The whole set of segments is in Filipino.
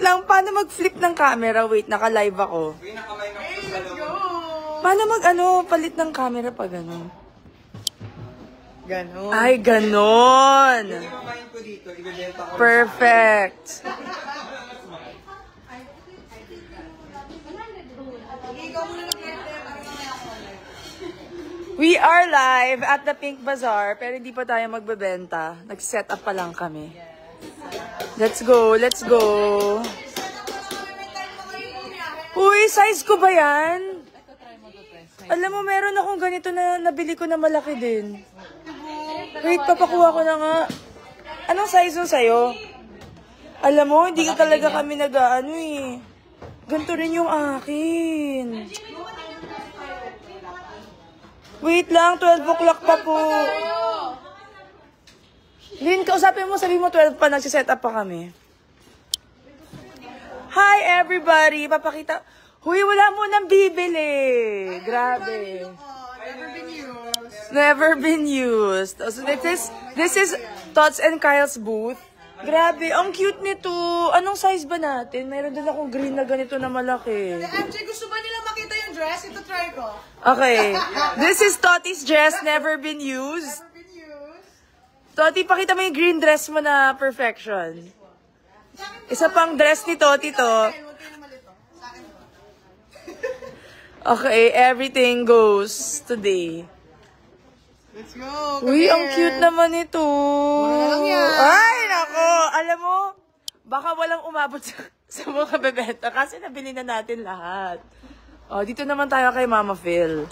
lang, paano mag-flip ng camera? Wait, naka-live ako. Paano palit ng camera pa gano'n? Ganon. Ay, ganon. Perfect. We are live at the Pink Bazaar, pero hindi pa tayo magbebenta. Nag-set up pa lang kami. Let's go, let's go. Uy, size ko ba yan? Alam mo, meron akong ganito na nabili ko na malaki din. Wait, papakuha ko na nga. Anong size mo sa'yo? Alam mo, hindi ka talaga kami nag-ano eh. Ganito rin yung akin. Wait lang, 12 o'clock pa po. Lynn, kausapin mo, sabi mo 12 pa, nagsiset up pa kami. Hi everybody! Papakita. Huy, wala mo nang bibili. Grabe. Never been used. Never been used. So this is Tots and Kyle's booth. Grabe, ang cute nito. Anong size ba natin? Meron din akong green na ganito na malaki. MJ, gusto ba nila makita yung dress? Ito try ko. Okay. This is Totti's dress, never been used. Never been used. Totti, pakita mo yung green dress mo na perfection. Isa pang dress ni Totti to. Huwag kayo naman ito. Sa akin to. Okay, everything goes today. Let's go. Uy, ang cute naman ito. Mura lang yan. Ay, nako. Alam mo, baka walang umabot sa mga bebenta kasi nabili na natin lahat. Oh, dito naman tayo kay Mama Phil.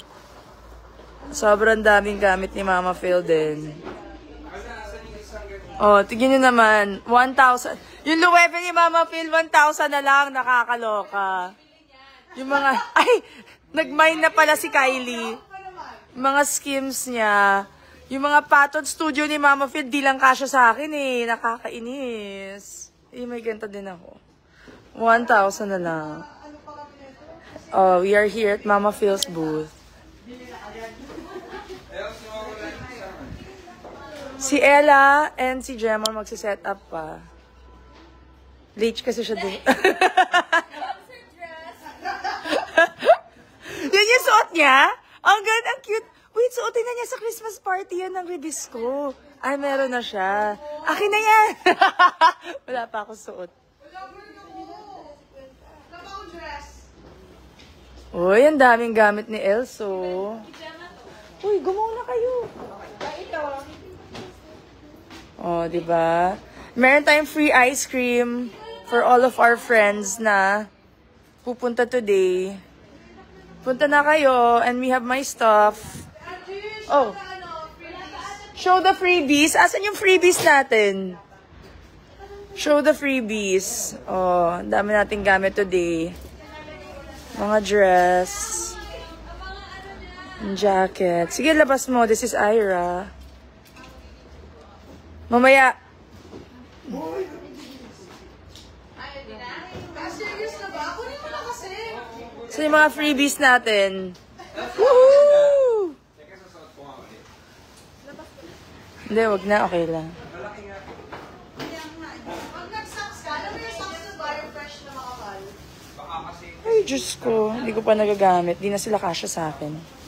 Sobrang daming gamit ni Mama Phil din. Oh, tignan nyo naman. 1,000. Yung luwebe ni Mama Phil, 1,000 na lang. Nakakaloka. Yung mga... Ay! Nag-mine na pala si Kylie. Mga skims niya. Yung mga patod studio ni Mama Phil, di lang kasya sa akin eh. Nakakainis. Eh, may ganito din ako. 1,000 na lang. Oh, we are here at Mama Phil's booth. Si Ella and si Gemma magsiset up pa. Late kasi siya din. Yun yung suot niya? Ang ganda, ang cute. Wait, suotin na niya sa Christmas party yan ng Ribisco. Ay, meron na siya. Akin na yan. Wala pa ako suot. Wala pa akong dress. Uy, ang daming gamit ni Elso. Uy, gumawa na kayo. Ito. Oh, di ba? Meron tayong free ice cream for all of our friends na pupunta today. Punta na kayo and we have my stuff. Oh. Show the freebies. Asan yung freebies natin? Show the freebies. Oh, ang dami nating gamit today. Mga dress. Jacket. Sige, labas mo. This is Ira. Mamaya. Serious na ba? Kunin mo na kasi. So, yung mga freebies natin. Woohoo! Hindi, wag na. Okay lang. Pag nag-socks ka, alam mo yung socks na bio fresh na makakal? Ay, Diyos ko. Hindi ko pa nagagamit. Di na sila kasya sa akin.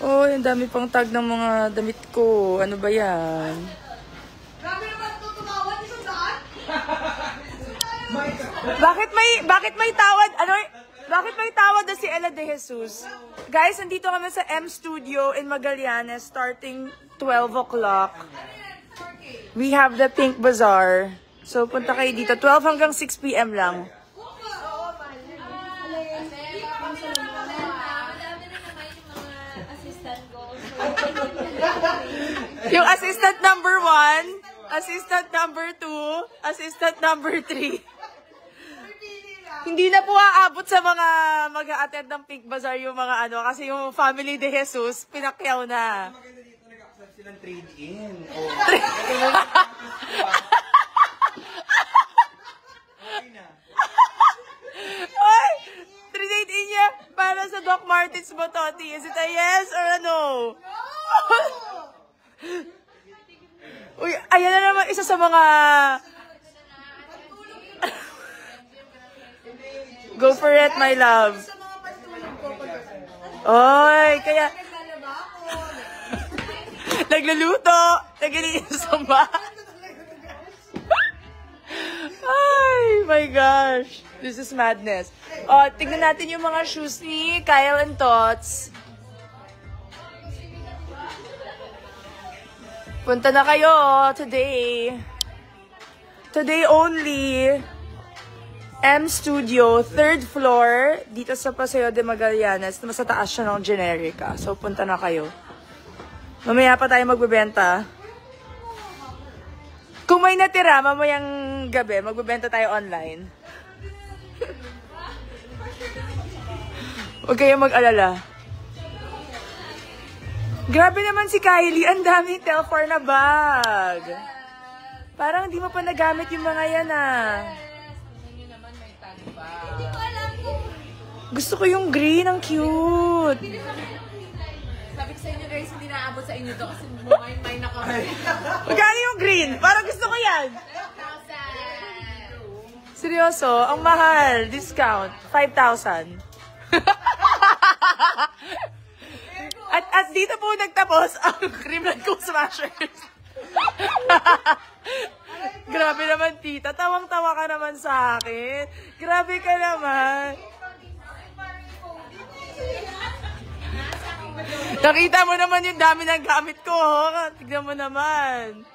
Oh, ang dami pang tag ng mga damit ko. Ano ba yan? Grabe naman ito tumawad, isang daan? Bakit may tawad? Bakit may tawad na si Ella De Jesus? Guys, nandito kami sa M Studio in Magallanes starting 12 o'clock. We have the Pink Bazaar. So, punta kayo dito. 12 hanggang 6 p.m. lang. Yung assistant number 1, assistant number 2, assistant number 3. Hindi na po aabot sa mga mag-a-attend ng Pink Bazaar yung mga ano, kasi yung family de Jesus, pinakyaw na. Maganda dito, nag-accept silang trade-in. mo, Toti? Is it a yes or a no? Uy, ayan na naman isa sa mga... Go for it, my love. Sa mga pantulog ko pag Oy, kaya... naglalaba ako. Nagluluto. Naglilinis sa bahay. Ay, my gosh. This is madness. Oh, tignan natin yung mga shoes ni Kyle and Tots. Punta na kayo today. Today only. M Studio, 3rd floor, dito sa Paseo de Magallanes. Mas sa taas siya ng Generica. So, punta na kayo. Mamaya pa tayo magbebenta. Kung may natira, mamayang gabi, magbebenta tayo online. Huwag kayong mag-alala. Grabe naman si Kylie. Ang daming Telfar na bag. Parang di mo pa nagamit yung mga yan ah. Hindi ko alam kung... Gusto ko yung green. Ang cute. Sabi ko sa inyo guys, hindi naabot sa inyo to kasi may na kami. Magkano yung green? Parang gusto ko yan. Seryoso? Ang mahal. Discount. 5,000. At dito po nagtapos ang Creamline Cool Smashers. Grabe naman, tita. Tawang-tawa ka naman sa akin. Grabe ka naman. Nakita mo naman yung dami ng gamit ko, ho? Tignan mo naman.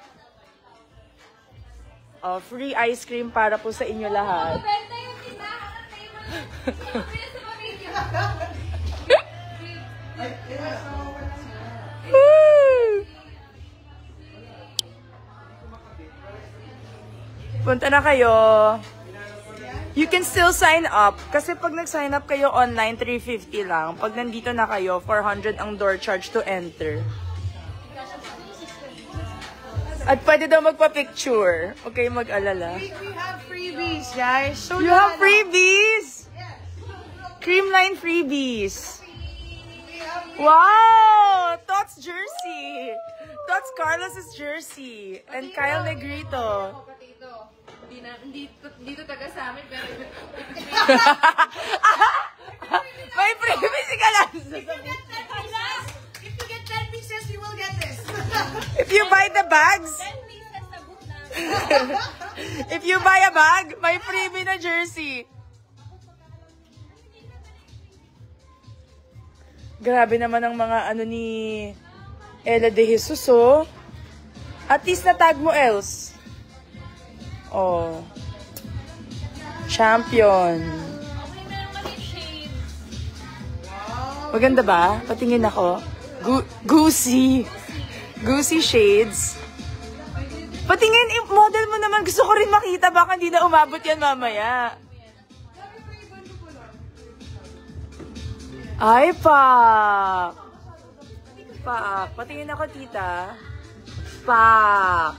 Oh, free ice cream para po sa inyo lahat. Benta yung tinaharap na yung mga... sa pamilya. Punta na kayo. You can still sign up. Kasi pag nag-sign up kayo online, 350 lang. Pag nandito na kayo, 400 ang door charge to enter. At pwede daw magpa-picture. Huwag kayong mag-alala. We have freebies, guys. So You have freebies! Creamline freebies. Wow! Tots jersey. Tots Carlos's jersey. And Kyle Negrito. Kapatito, hindi to taga sa amin pero May freebies ka lang. If you get 10 pieces, you will get this. If you buy the bags, 10 pieces na book na. if you buy a bag, may freebie na jersey. Grabe naman ang mga ano ni Ella de Jesus, oh. At least natag mo, Els. Oh. Champion. Maganda ba? Patingin ako. Goosey. Goosey shades. Patingin, model mo naman. Gusto ko rin makita. Baka hindi na umabot yan mamaya. Ay, pak. Pak. Patingin ako, tita. Pak.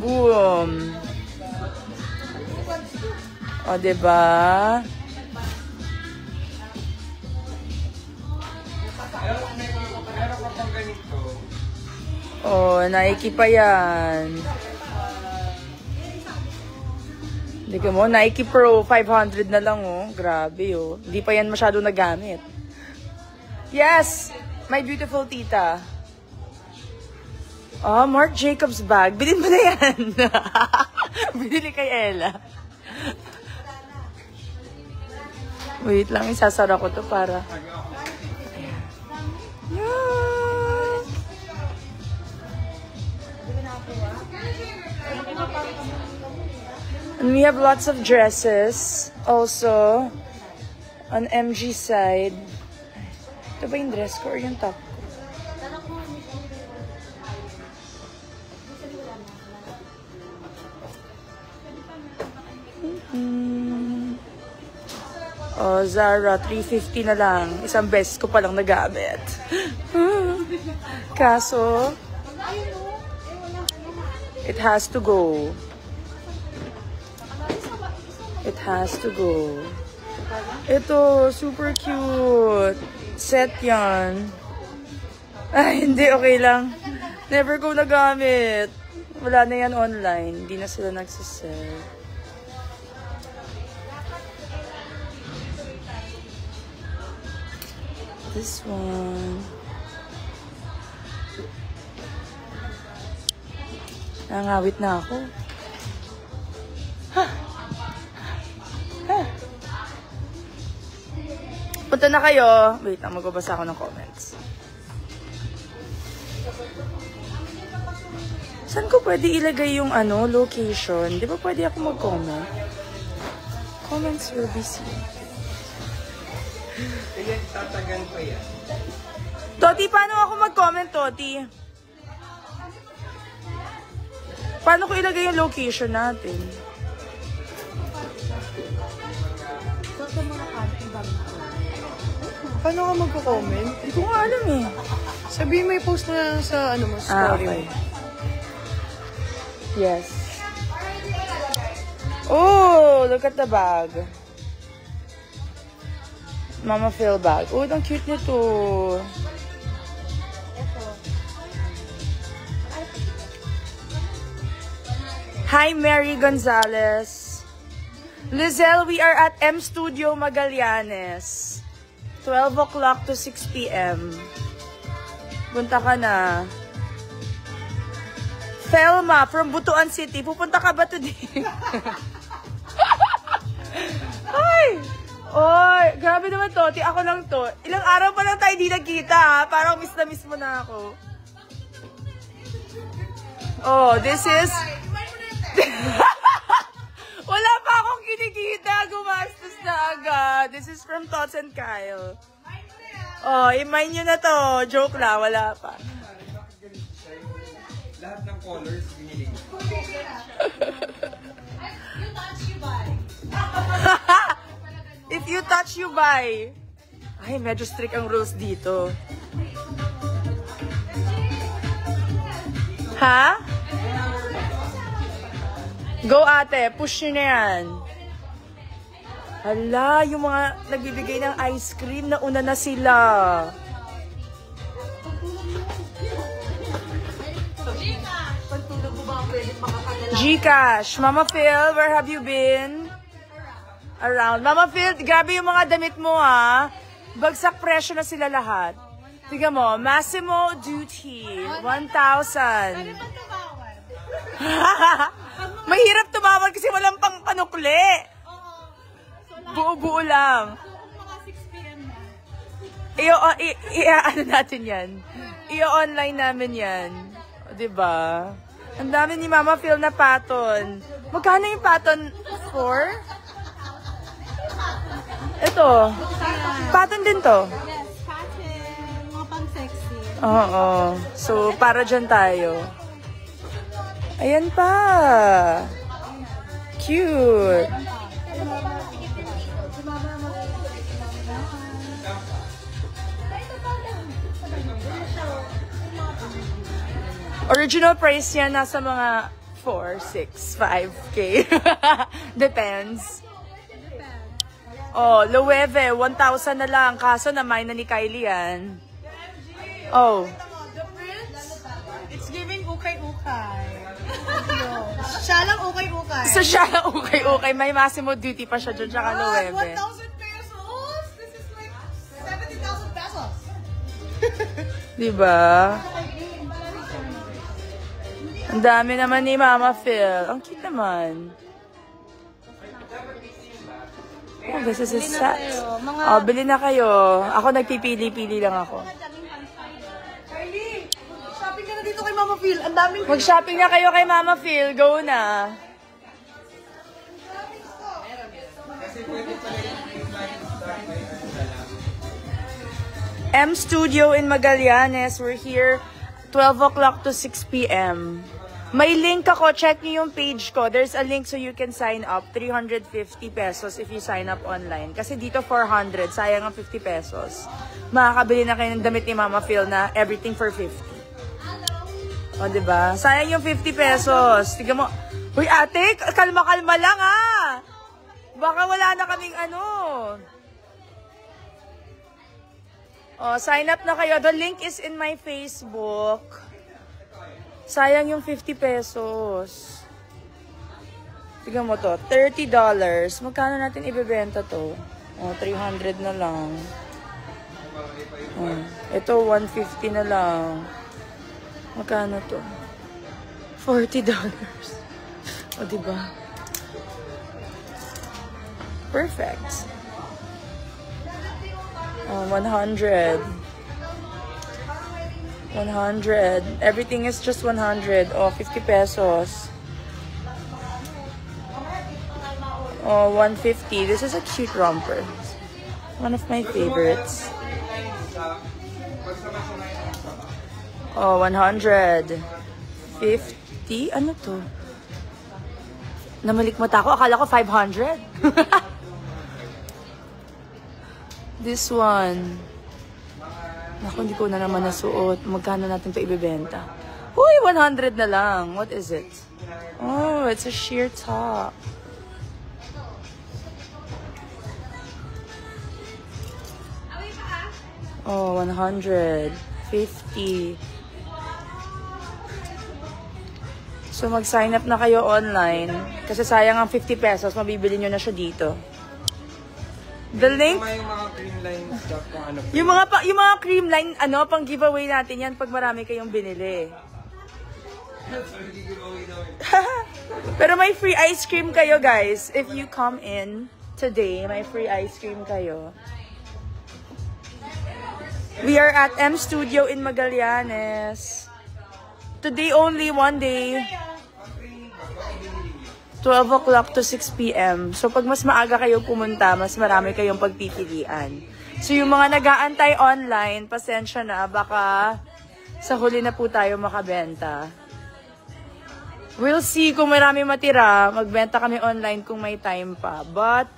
Boom. O, diba? Meron ka pang ganito. Oh, Nike pa yan. Hindi ka mo, Nike Pro 500 na lang, oh. Grabe, oh. Hindi pa yan masyado nagamit. Yes! My beautiful tita. Oh, Marc Jacobs bag. Bilhin mo na yan. Binili kay Ella. Wait lang, isasara ko to para... Ayan. Yeah. And we have lots of dresses also on MG side. Ito ba yung dress ko or yung top ko? Oh, Zara, 350 na lang. Isang beses ko palang nagamit. Kaso, it has to go. It has to go. Ito, super cute. Set yan. Ay, hindi, okay lang. Never ko nagamit. Wala na yan online. Hindi na sila nagsisell. This one. Nangawit na ako. Punta na kayo. Wait lang, magbabasa ako ng comments. Saan ko pwede ilagay yung location? Di ba pwede ako mag-comment? Comments will be seen. Kaya tatagal pa yan. Toti, paano ako mag-comment, Toti? Paano ko ilagay yung location natin? Paano ka magko-comment? Hindi ko nga alam eh. Sabihin mo i-post mo na lang sa mo, story okay. mo. Yes. Oh, look at the bag. Mama Phil bag. Oh, ang cute nito. Hi, Mary Gonzalez. Lizelle, we are at M Studio Magallanes. 12 o'clock to 6 p.m. Punta ka na. Felma from Butuan City. Pupunta ka ba today? Ay! Oy, grabe naman, Toti. Ako lang to. Ilang araw pa lang tayo di nagkita, ha? Parang miss na miss mo na ako. Oh, this is... Wala pa akong kinikita. Gumastos na agad. This is from Tots and Kyle. Oh, i-mine nyo na to. Joke lang. Wala pa. Lahat ng colors binili. If you touch, you buy. Ay, medyo strict ang rules dito. Ha? Go, ate. Push nyo na yan. Hala, yung mga nagbibigay ng ice cream, nauna na sila. Gcash. Mama Phil, where have you been? Around. Mama Phil, grabe yung mga damit mo, ha. Bagsak presyo na sila lahat. Tingnan mo, Massimo Duty, 1,000. Mahirap tumawad kasi walang pang panukli. Buo-buo lang. Ano natin yan? I-online namin yan. O, diba? Ang dami ni Mama Phil na paton. Magkano yung paton? 4? Ito. Paton din to. Yes, pattern. Mga pang-sexy. Oo. So, para dyan tayo. Ayan pa. Cute. Original price yan nasa mga 4, 6, 5K. Depends. Oh, Loewe, 1,000 na lang. Kaso na-mine na ni Kylie yan. Oh. The prince, it's giving ukay-ukay. Siya lang ukay-ukay. So siya lang okay. May Massimo Duty pa siya dyan, tsaka Loewe. 1,000 pesos? This is like 70,000 pesos. Diba? Ang dami naman ni Mama Phil. Ang cute naman. Oh, this is a set. Oh, bili na kayo. Ako nagpipili-pili lang ako. Kylie, shopping ka na dito kay Mama Phil. Ang daming... Mag-shopping na kayo kay Mama Phil. Go na. M Studio in Magallanes. We're here 12 o'clock to 6 p.m. May link ako. Check nyo yung page ko. There's a link so you can sign up. 350 pesos if you sign up online. Kasi dito 400. Sayang ang 50 pesos. Makakabili na kayo ng damit ni Mama Phil na everything for 50. O, diba? Sayang yung 50 pesos. Tignan mo. Uy, ate, kalma-kalma lang, ha? Baka wala na kaming ano. Oh, sign up na kayo. The link is in my Facebook. Sayang yung 50 pesos. Tignan mo to. $30. Magkano natin ibebenta to? Oh, 300 na lang. Oh, ito, 150 na lang. Magkano to? $40. O, diba? Perfect. Oh, 100. 100. Everything is just 100. Oh, 50 pesos. Oh, 150. This is a cute romper. One of my favorites. Oh, 100. 50? Ano to? Namalikmata ako. Akala ko 500. This one. Naku, hindi ko na naman nasuot. Magkano natin ito ibebenta? Uy, 100 na lang. What is it? Oh, it's a sheer top. Oh, 100. 50. So, mag-sign up na kayo online. Kasi sayang ang 50 pesos. Mabibili nyo na siya dito. The link, Yung mga cream line stuff kung ano. yung mga cream line, ano, pang giveaway natin yan pag marami kayong binili. Pero may free ice cream kayo, guys. If you come in today, may free ice cream kayo. We are at M Studio in Magallanes. Today only, one day. 12 o'clock to 6 p.m. So, pag mas maaga kayo pumunta, mas marami kayong pagpipilian. So, yung mga nag-aantay online, pasensya na, baka sa huli na po tayo makabenta. We'll see kung marami matira. Magbenta kami online kung may time pa. But,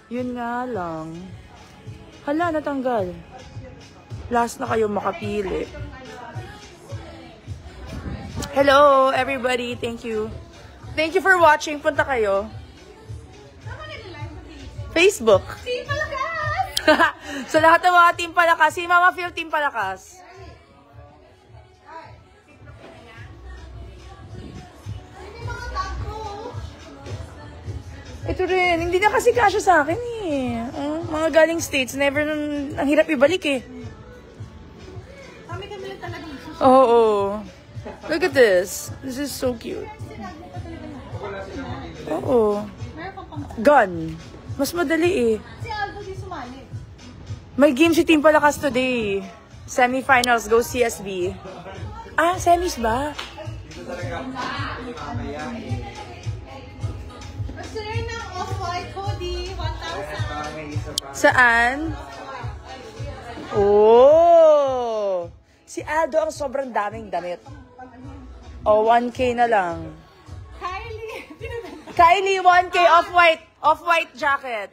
yun nga lang. Hala, natanggal. Last na kayo makapili. Hello, everybody. Thank you. Thank you for watching. Punta kayo. Facebook. Team Palakas! Sa lahat ng mga Team Palakas, si Mama Phil Team Palakas. Ito rin, hindi na kasi kasya sa akin eh. Mga galing States, never, ang hirap ibalik eh. Kami lang talaga. Oo. Look at this. This is so cute. Oo. Gun. Mas madali eh. Si Aldo di sumali. May game si Team Palakas today. Semifinals, go CSB. Ah, semis ba? Gusto rin ng off-white hoodie, 1,000. Saan? Oh! Si Aldo ang sobrang daming damit. Oh, 1K na lang. Kylie, 1K off-white. Off-white jacket.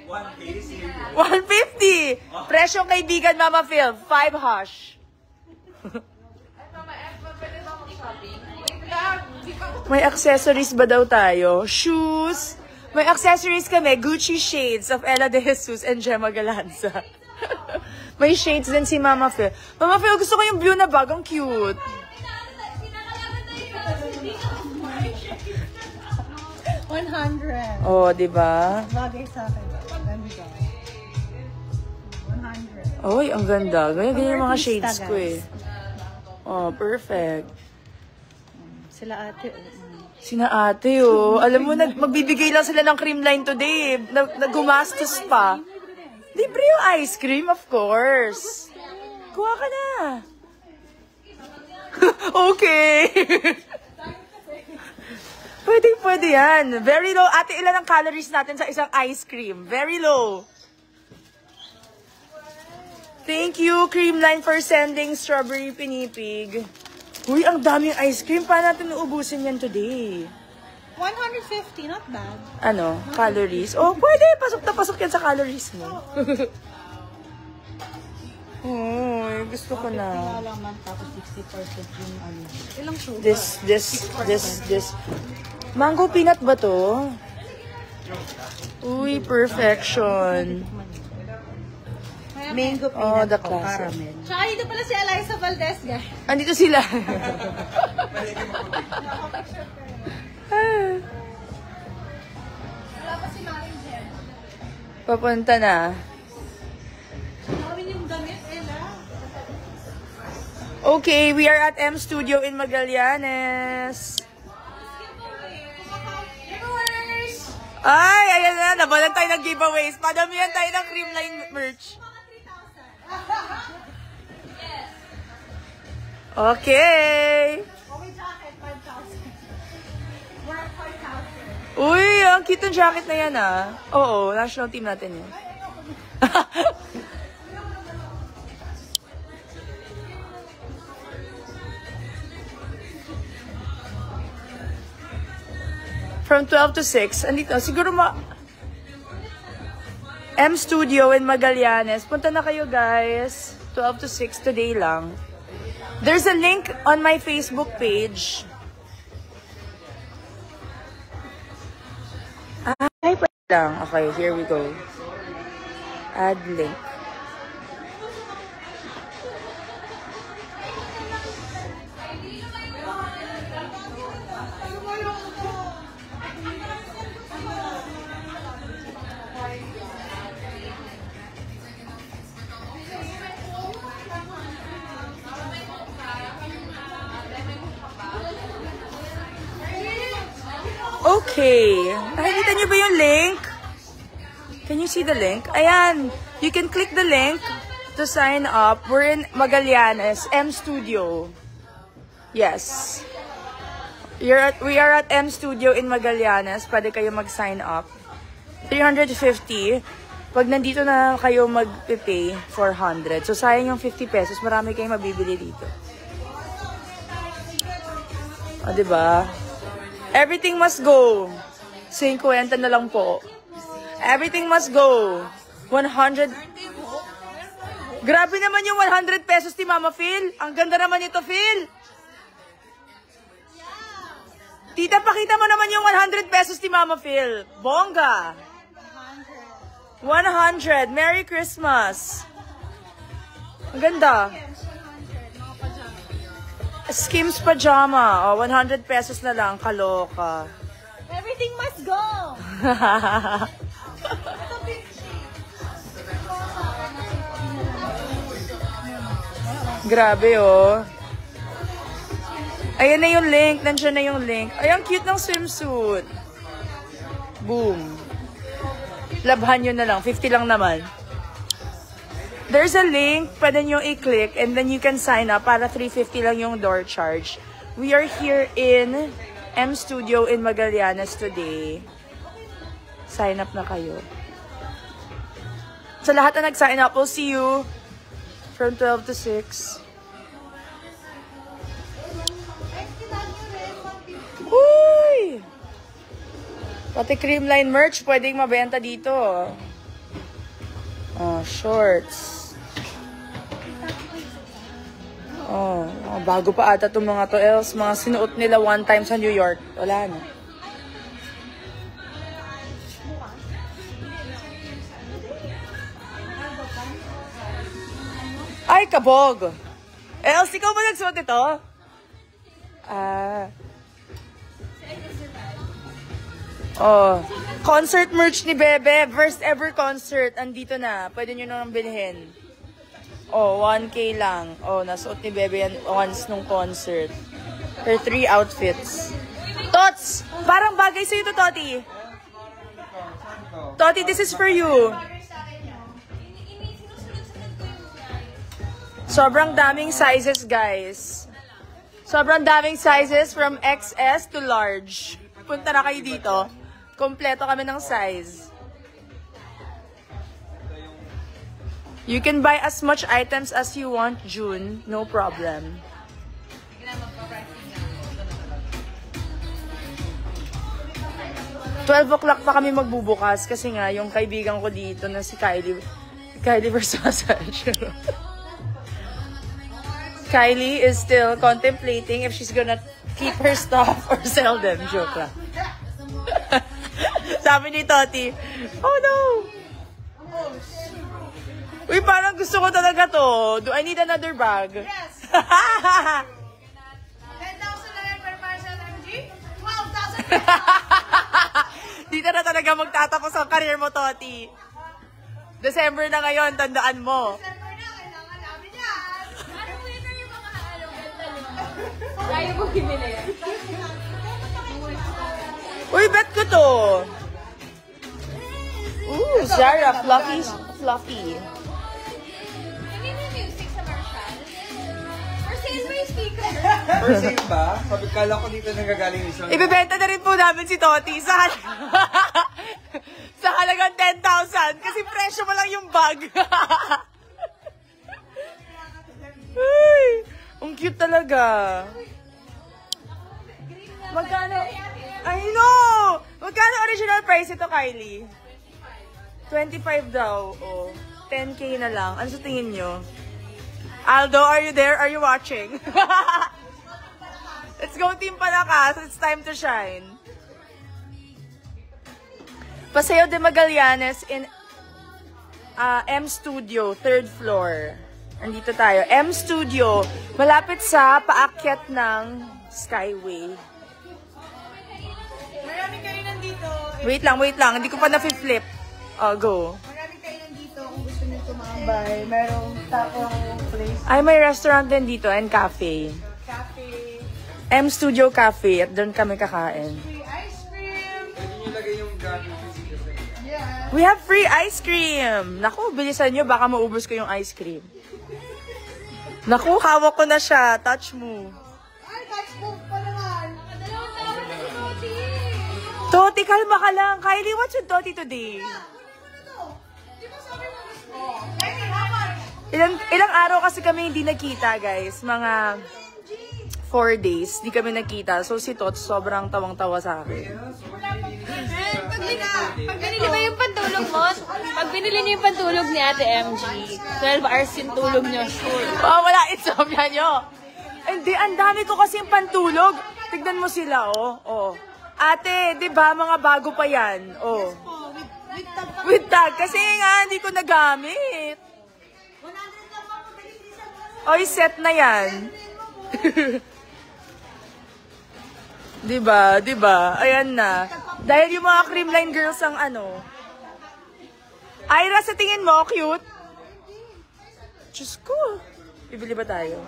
150. Presyong kaibigan, Mama Phil. 5 hash. May accessories ba daw tayo? Shoes. May accessories kami. Gucci shades of Ella De Jesus and Gemma Galanza. May shades din si Mama Phil. Mama Phil, gusto ko yung blue na bag. Ang cute. 100. Oh, di ba? Bagay sa akin. Ganda ka. 100. Oy, ang ganda. Ganyan yung mga shades ko eh. Oh, perfect. Sila ate. Sina ate, oh. Alam mo, magbibigay lang sila ng cream line today. Nagumastos pa. Libre yung ice cream, of course. Kuha ka na. Okay. Pwede yan. Very low. Ate, ilan ang calories natin sa isang ice cream? Very low. Thank you, Creamline, for sending strawberry pinipig. Uy, ang daming ice cream. Paano natin uubusin yan today? 150, not bad. Ano? Calories? Oh, pwede. Pasok na pasok yan sa calories mo. Uy, gusto ko na. Alaman, tapos 60% yung ano. Ilang sugar? This. Mango peanut ba to? Uy, perfection. Mango Oh, peanut the o classic. caramel. Tsaka dito pala si Eliza Valdez, guys. Andito sila. Wala pa si Maring Jen. Papunta na. Gawin yung damit, Ella. Okay, we are at M Studio in Magallanes. Giveaways! Ay, ayan na. Nabalan tayo ng giveaways. Padamihan tayo ng Creamline merch. Okay. Okay, jacket, 5,000. Work 5,000. Uy, ang cute ng jacket na yan ah. Oo, national team natin yan. From 12 to 6. Andito, siguro M Studio in Magallanes. Punta na kayo guys. 12 to 6 today lang. There's a link on my Facebook page. Ay, pwede lang. Okay, here we go. Add link. Okay. Nakikita niyo ba yung link? Can you see the link? Ayan. You can click the link to sign up. We're in Magallanes, M Studio. Yes. We are at M Studio in Magallanes. Pwede kayo mag-sign up. 350. Pag nandito na kayo mag-pay, 400. So, sayang yung 50 pesos. Marami kayong mabibili dito. O, diba? Everything must go. 50 na lang po. Everything must go. 100. Grabe naman yung 100 pesos ni Mama Phil. Ang ganda naman ito, Phil. Tita, pakita mo naman yung 100 pesos ni Mama Phil. Bongga. 100. Merry Christmas. Ang ganda. Skims pajama. Oh, 100 pesos na lang. Kaloka. Everything must go! Grabe, oh. Ayan na yung link. Nandiyan na yung link. Ay, ang cute ng swimsuit. Boom. Labhan nyo na lang. 50 lang naman. There's a link. Pwede nyo i-click and then you can sign up para 350 lang yung door charge. We are here in M Studio in Magallanes today. Sign up na kayo. Sa lahat na nag-sign up, we'll see you from 12 to 6. Uy! Pati Creamline merch pwedeng mabenta dito. Oh, shorts. Oh, bago pa ata itong mga to. Else, mga sinuot nila one time sa New York. Wala na. Ay, kabog! Else, ikaw ba nagsuot ito? Oh, concert merch ni Bebe. First ever concert. Andito na. Pwede nyo nang bilhin. Oh, 1K lang. Oh, nasuot ni Bebe yan once nung concert. Her 3 outfits. Tots! Parang bagay sa'yo to, Toti. Toti, this is for you. Sobrang daming sizes, guys. Sobrang daming sizes from XS to large. Punta na kayo dito. Kompleto kami ng size. You can buy as much items as you want, June. No problem. 12 o'clock pa kami magbubukas kasi nga yung kaibigan ko dito na si Kylie Versosa. Kylie is still contemplating if she's gonna keep her stuff or sell them. Joke lang. Sabi ni Toti, oh no! Uy, parang gusto ko talaga to. Do I need another bag? Yes. 10,000 na yan per parcel MG. 12,000. Dito na talaga magtatapos ang career mo, Toti. December na ngayon, tandaan mo. December na, kailangan namin yan. Ano po yun yung mga benta nyo? Tayo po bimili. Uy, bet ko to. Ooh, Zara, fluffy. Hindi mo music sa Marshall? For sale ba yung speaker? For sale ba? Sabi, kala ko dito nanggagaling yung isang... Ibebenta na rin po namin si Toti sa sa halagang 10,000 kasi presyo mo lang yung bag. Ay, ang cute talaga. Magkano? I know! Magkano original price ito, Kylie? 25 daw. Oh, 10K na lang. Ano sa tingin nyo? Aldo, are you there? Are you watching? Let's go Team Palakas. It's time to shine. Paseo de Magallanes in M Studio, 3rd floor. Andito tayo. M Studio. Malapit sa paakyat ng Skyway. Maraming kainan dito. Wait lang. Hindi ko pa na-flip. Oh, go. Maraming kainan dito kung gusto niyo tumambay. Merong tapong place. Ay, may restaurant din dito and cafe. Cafe. M Studio Cafe. At doon kami kakain. Free ice cream. Pwede nyo lagay yung gamit dito sa Yeah. We have free ice cream! Naku, bilisan nyo. Baka maubos ko yung ice cream. Naku, hawak ko na siya. Touch mo. Ay, textbook pa naman. Dalawang tao na si Toti. Toti, kalma ka lang. Kylie, what's with Toti today? Di ba sabi mo gusto mo? Hey, how much? Ilang araw kasi kami hindi nagkita, guys. Mga 4 days. Di kami nagkita. So si Tot sobrang tawang-tawa sa akin. Pag binili mo yung pantulog mo, pag binili niyo yung pantulog ni Ate MG, 12 hours yung tulog niyo, sure. Oh, wala insomnia nyo. Hindi, ang dami ko kasi yung pantulog. Tignan mo sila, oh. Oh. Ate, di ba mga bago pa yan? Oh. Oh, with tag pa. With tag. Kasi nga, hindi ko nagamit. 100 lang pa po. Bilisan mo. Oy, set na yan. Diba? Ayan na. Dahil yung mga creamline girls ang ano. Ira, sa tingin mo, cute? Diyos ko. Bibili ba tayo?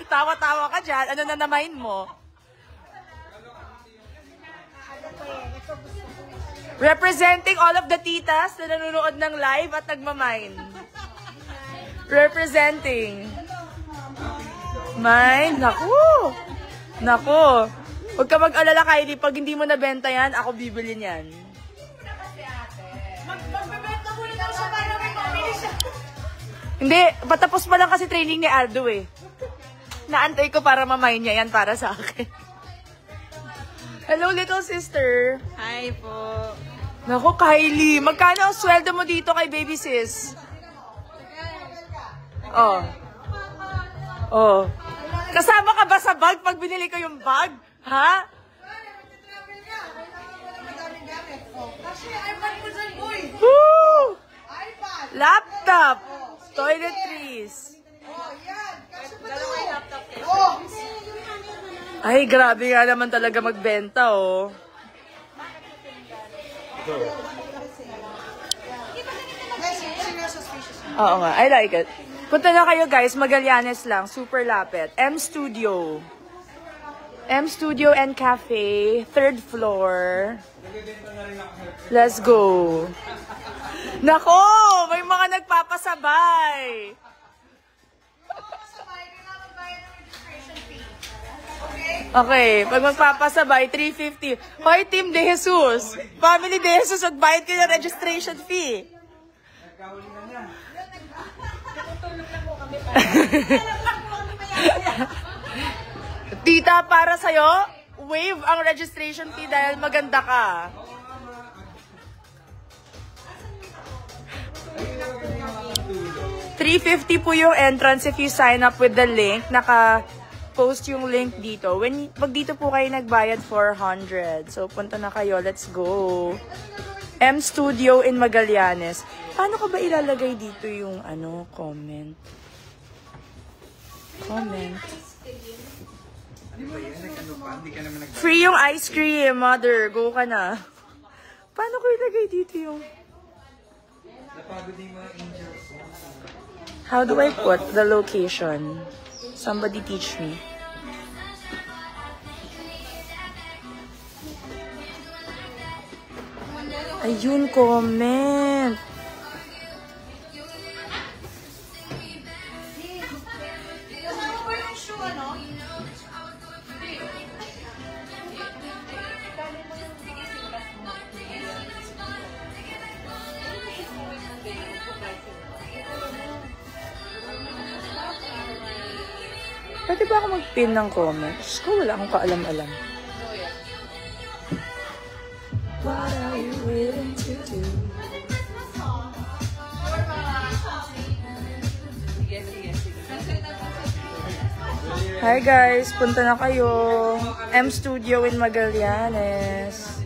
Tawa-tawa ka dyan. Ano na namain mo? Representing all of the titas na nanonood ng live at nagmamine. Representing. Mine? Naku. Huwag ka mag-alala, Kylie. Pag hindi mo nabenta yan, ako bibili niyan. Magbebenta muna daw siya para may mabili siya. Hindi, patapos pa lang kasi training ni Aldo eh. Naantay ko para mamayin niya yan para sa akin. Hello, little sister. Hi po. Naku, Kylie. Magkano ang sweldo mo dito kay baby sis? Oh. Kasama ka ba sa bag pag binili ko yung bag? Ha? Travel niya. Kailangan mo na madaming gamit. Oh. Kasi iPad mo dyan, boy. Woo! iPad. Laptop. Toiletries. Oh, yan. Kasi pa to. Oh. Ay, grabe nga naman talaga magbenta, oh. Seryoso, spacious. Oo nga, I like it. Punta na kayo guys, Magallanes lang, super lapit. M Studio and Cafe, 3rd floor. Let's go. Nako, may mga nagpapasabay. Sabay, kailangan magbayad ng registration fee. Okay? Okay, pag magpapasabay, 350. Hoy, Team De Jesus. Family De Jesus, magbayad kayo ng registration fee. Tita, para sa'yo, waive ang registration fee dahil maganda ka. $350 po yung entrance if you sign up with the link. nakapost yung link dito. Pag dito po kayo nagbayad 400. So, punta na kayo. Let's go. M Studio in Magallanes. Paano ka ba ilalagay dito yung comment? Comment. Free yung ice cream, mother. Go ka na. Paano ko ilagay dito yung... How do I put the location? Somebody teach me. Ayun, comment. Kasama ko yung shoe, ano? Pwede ba ako mag-pin ng comment? Diyos ko, wala akong kaalam-alam. What are you willing to do? Hi guys, punta na kayo. M Studio in Magallanes.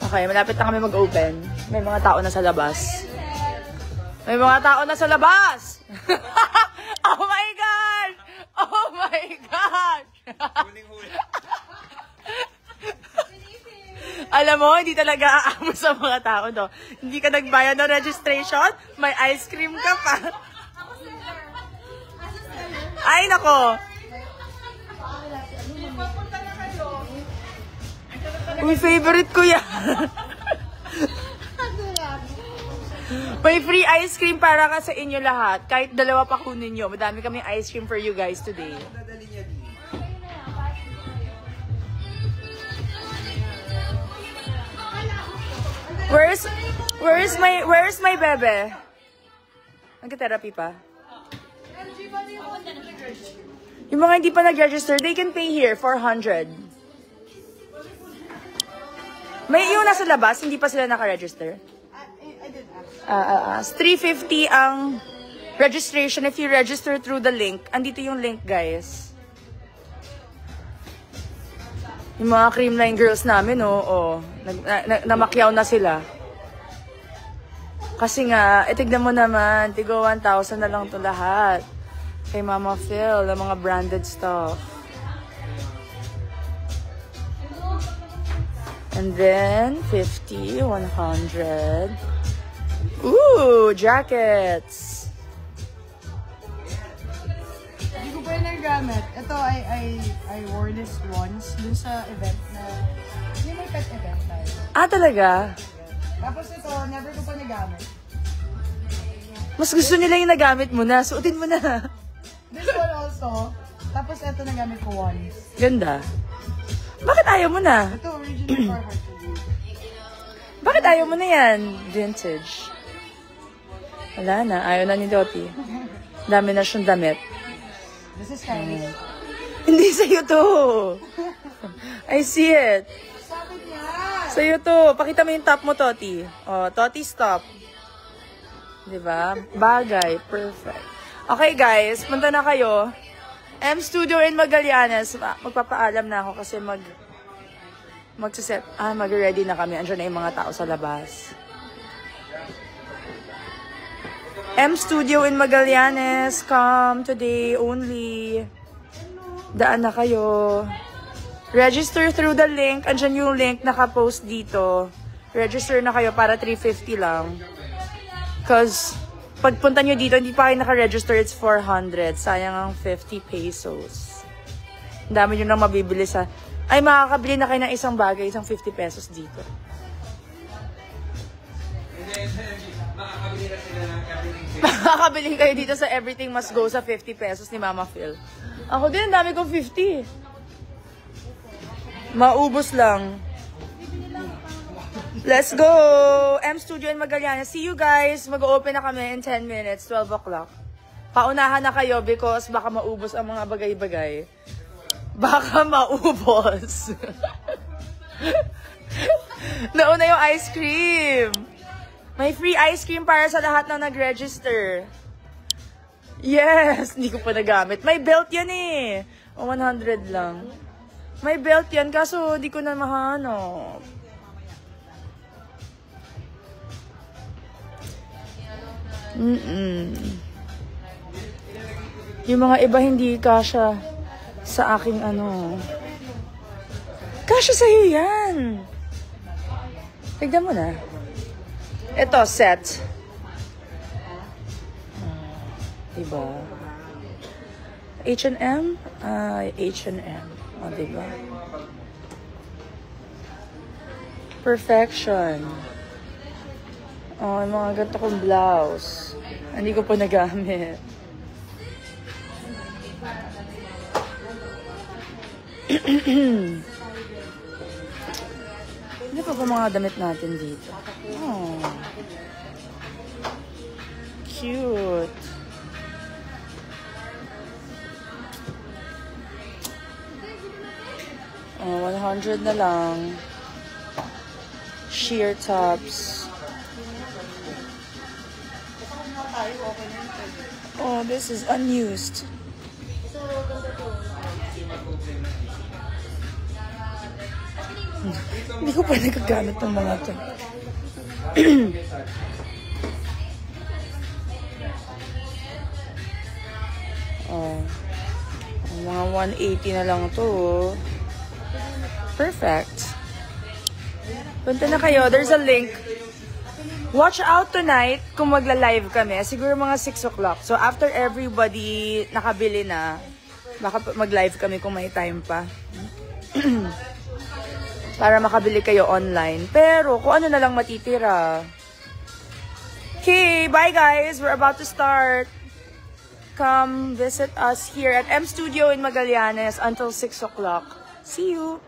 Okay, malapit na kami mag-open. May mga tao na sa labas. May mga tao na sa labas! Oh my gosh! Oh my gosh! Alam mo, hindi talaga aamo sa mga tao, no? Hindi ka nagbayad ng registration, may ice cream ka pa. Ay, nako! Uy, favorite ko yan. May free ice cream para ka sa inyo lahat. Kahit dalawa pa kunin nyo. Madami kami ice cream for you guys today. Where's my bebe? Nag-therapy pa? Yung mga hindi pa nag-register, they can pay here, 400. May yung nasa labas, hindi pa sila naka-register. I did ask. 350 ang registration if you register through the link. Andito yung link, guys. Yung mga creamline girls namin, namakyaw na sila. Kasi nga, tignan mo naman, tigo 1,000 na lang to lahat. Kay Mama Phil, ng mga branded stuff. And then, 50, 100. Ooh, jackets. Hindi ko pa yun nagamit. Ito, I wore this once dun sa event na, yung may pet event tayo. Ah, talaga? Tapos ito, never ko pa nagamit. Mas gusto nila yung nagamit mo na. Suotin mo na. This one also. Tapos ito nagamit ko once. Ganda. Bakit ayaw mo na? Ito, original for heart to do. Bakit ayaw mo na yan? Vintage. Wala na. Ayaw na ni Dottie. Dami na siyang damit. This is Kylie. Hindi sa'yo to. I see it. Sabi niya! Sa'yo to. Pakita mo yung top mo, Toti. Oh, Toti, stop. Diba? Bagay. Perfect. Okay, guys. Punta na kayo. M Studio in Magallanes. Magpapaalam na ako kasi mag-ready na kami. Andiyan na yung mga tao sa labas. M Studio in Magallanes. Come today only. Daan na kayo. Register through the link. Andiyan yung link nakapost dito. Register na kayo para 350 lang. Because pagpunta nyo dito, hindi pa kayo naka-register, it's 400. Sayang ang 50 pesos. Ang dami nyo nang mabibili sa... Ay, makakabili na kayo ng isang bagay, isang 50 pesos dito. Makakabili na sila ng everything. Makakabili kayo dito sa Everything Must Go sa 50 pesos ni Mama Phil. Ako din, ang dami kong 50. Maubos lang. Let's go! M Studio in Magallanes. See you guys. Mag-open na kami in 10 minutes, 12 o'clock. Paunahan na kayo because baka maubos ang mga bagay-bagay. Baka maubos. Nauna yung ice cream. May free ice cream para sa lahat na nag-register. Yes! Hindi ko pa nagamit. May belt yan eh. O, 100 lang. May belt yan, kaso di ko na mahanap. Yung mga iba hindi kasya sa aking ano. Kasya sa'yo yan. Tignan mo na. Ito, set. Diba? H&M? H&M. O, diba? Perfection. Oh, yung mga ganito kong blouse. Hindi ko pa nagamit. Ano pa ba mga damit natin dito? Oh. Cute. Oh, 100 na lang. Sheer tops. Oh, this is unused. Hindi ko pa nagagamit ng mga to. Oh. Mga 180 na lang to. Perfect. Punta na kayo. There's a link. Watch out tonight kung magla-live kami. Siguro mga 6 o'clock. So, after everybody nakabili na, baka mag-live kami kung may time pa. Para makabili kayo online. Pero, kung ano na lang matitira. Okay, bye guys! We're about to start. Come visit us here at M Studio in Magallanes until 6 o'clock. See you!